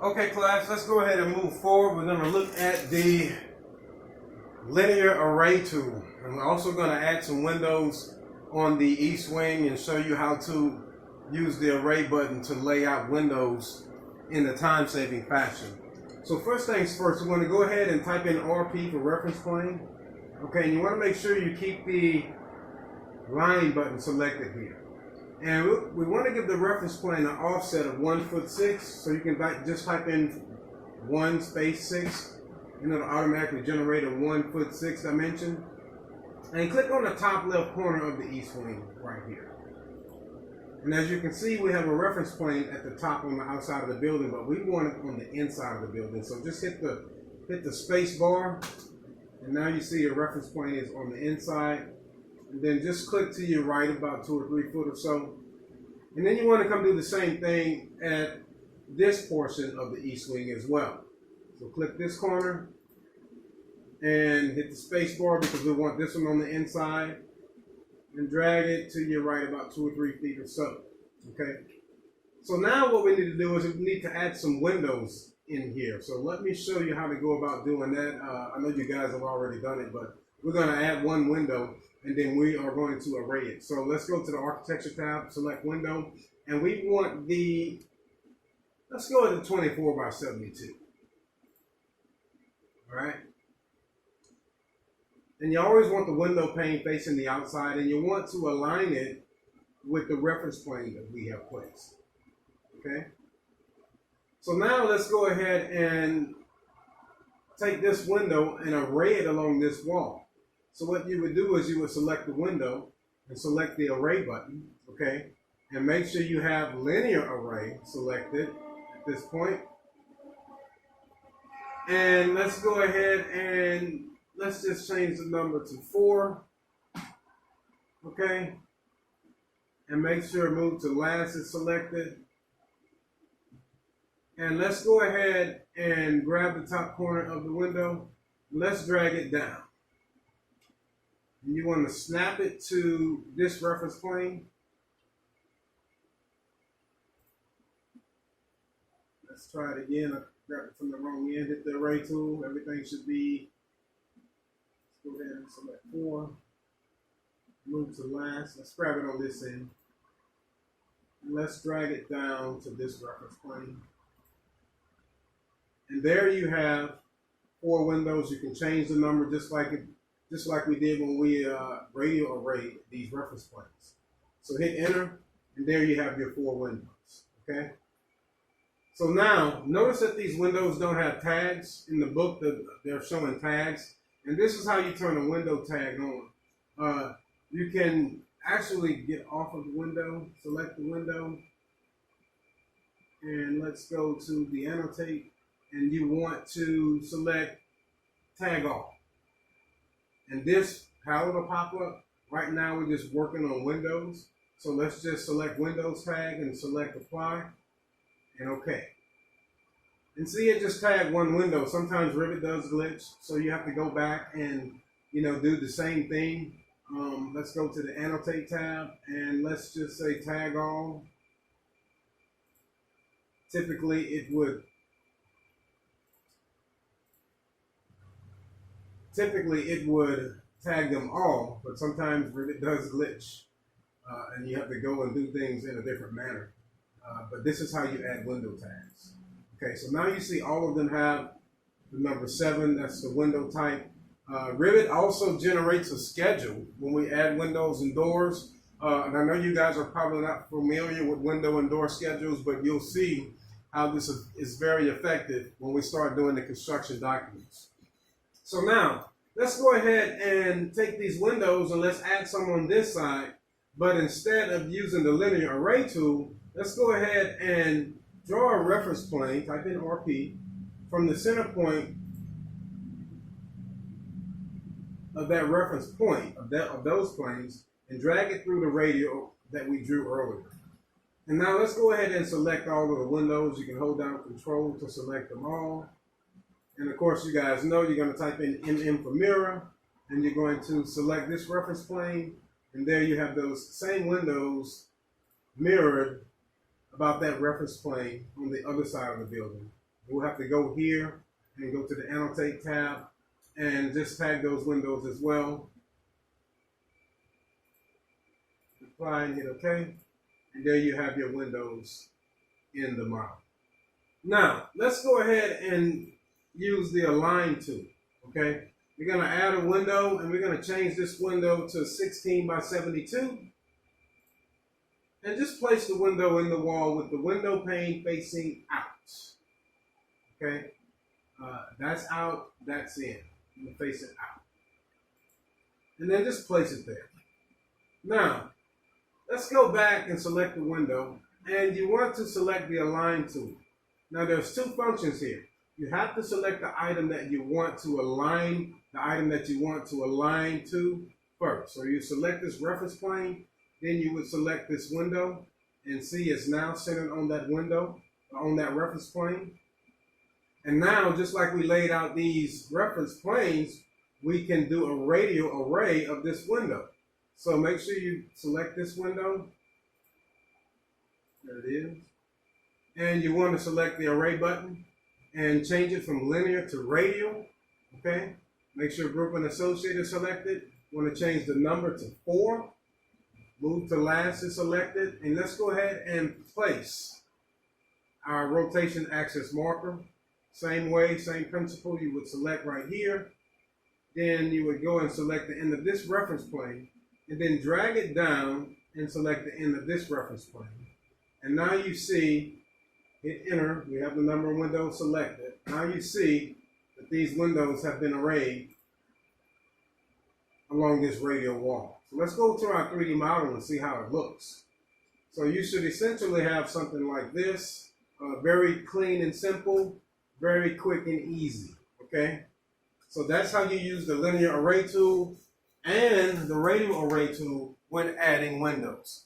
Okay, class, let's go ahead and move forward. We're going to look at the linear array tool. And we're also going to add some windows on the east wing and show you how to use the array button to lay out windows in a time-saving fashion. So first things first, we're going to go ahead and type in RP for reference plane. Okay, and you want to make sure you keep the line button selected here. And we want to give the reference plane an offset of 1'6", so you can just type in 1 space 6, and it'll automatically generate a 1'6" dimension. And click on the top left corner of the east wing right here. And as you can see, we have a reference plane at the top on the outside of the building, but we want it on the inside of the building. So just hit the space bar, and now you see your reference plane is on the inside. And then just click to your right about 2 or 3 foot or so. And then you want to come do the same thing at this portion of the east wing as well. So click this corner and hit the space bar because we want this one on the inside. And drag it to your right about 2 or 3 feet or so. Okay. So now what we need to do is we need to add some windows in here. So let me show you how to go about doing that. I know you guys have already done it, but we're going to add one window and then we are going to array it. So let's go to the architecture tab, select window, and we want let's go with the 24 by 72. All right. And you always want the window pane facing the outside, and you want to align it with the reference plane that we have placed. Okay. So now let's go ahead and take this window and array it along this wall. So what you would do is you would select the window and select the array button, okay? And make sure you have linear array selected at this point. And let's go ahead and let's just change the number to 4, okay? And make sure move to last is selected. And let's go ahead and grab the top corner of the window. Let's drag it down. And you want to snap it to this reference plane. Let's try it again. I grabbed it from the wrong end. Hit the array tool. Everything should be. Let's go ahead and select 4. Move to last. Let's grab it on this end. And let's drag it down to this reference plane. And there you have 4 windows. You can change the number just like we did when we radial arrayed these reference planes. So hit enter, and there you have your 4 windows. Okay. So now notice that these windows don't have tags in the book. They're showing tags, and this is how you turn a window tag on. You can actually get off of the window, select the window, and let's go to the annotate. And you want to select tag off. And this, how it'll pop up. Right now we're just working on windows. So let's just select Windows tag and select apply. And okay. And see, it just tagged one window. Sometimes Revit does glitch. So you have to go back and do the same thing. Let's go to the annotate tab and let's just say tag all. Typically it would tag them all, but sometimes it does glitch, and you have to go and do things in a different manner. But this is how you add window tags. Okay, so now you see all of them have the number 7. That's the window type. Revit also generates a schedule when we add windows and doors. And I know you guys are probably not familiar with window and door schedules, but you'll see how this is very effective when we start doing the construction documents. So now, let's go ahead and take these windows and let's add some on this side. But instead of using the linear array tool, let's go ahead and draw a reference plane, type in RP, from the center point of that reference point, of those planes, and drag it through the radial that we drew earlier. And now let's go ahead and select all of the windows. You can hold down Control to select them all. And of course, you guys know you're going to type in MM for mirror, and you're going to select this reference plane, and there you have those same windows mirrored about that reference plane on the other side of the building. We'll have to go here and go to the Annotate tab and just tag those windows as well. Apply and hit OK. And there you have your windows in the model. Now, let's go ahead and use the Align tool, okay? We're going to add a window, and we're going to change this window to 16 by 72. And just place the window in the wall with the window pane facing out, okay? That's out, that's in. I'm going to face it out. And then just place it there. Now, let's go back and select the window, and you want to select the Align tool. Now there's two functions here. You have to select the item that you want to align, to first. So you select this reference plane, then you would select this window, and see it's now centered on that window, on that reference plane. And now, just like we laid out these reference planes, we can do a radial array of this window. So make sure you select this window. There it is. And you want to select the array button and change it from linear to radial. Okay. Make sure group and associated is selected. Want to change the number to 4. Move to last is selected. And let's go ahead and place our rotation axis marker. Same way, same principle. You would select right here. Then you would go and select the end of this reference plane. And then drag it down and select the end of this reference plane. And now you see, hit enter, we have the number of windows selected. Now you see that these windows have been arrayed along this radial wall. So let's go to our 3D model and see how it looks. So you should essentially have something like this, very clean and simple, very quick and easy, okay? So that's how you use the linear array tool and the radial array tool when adding windows.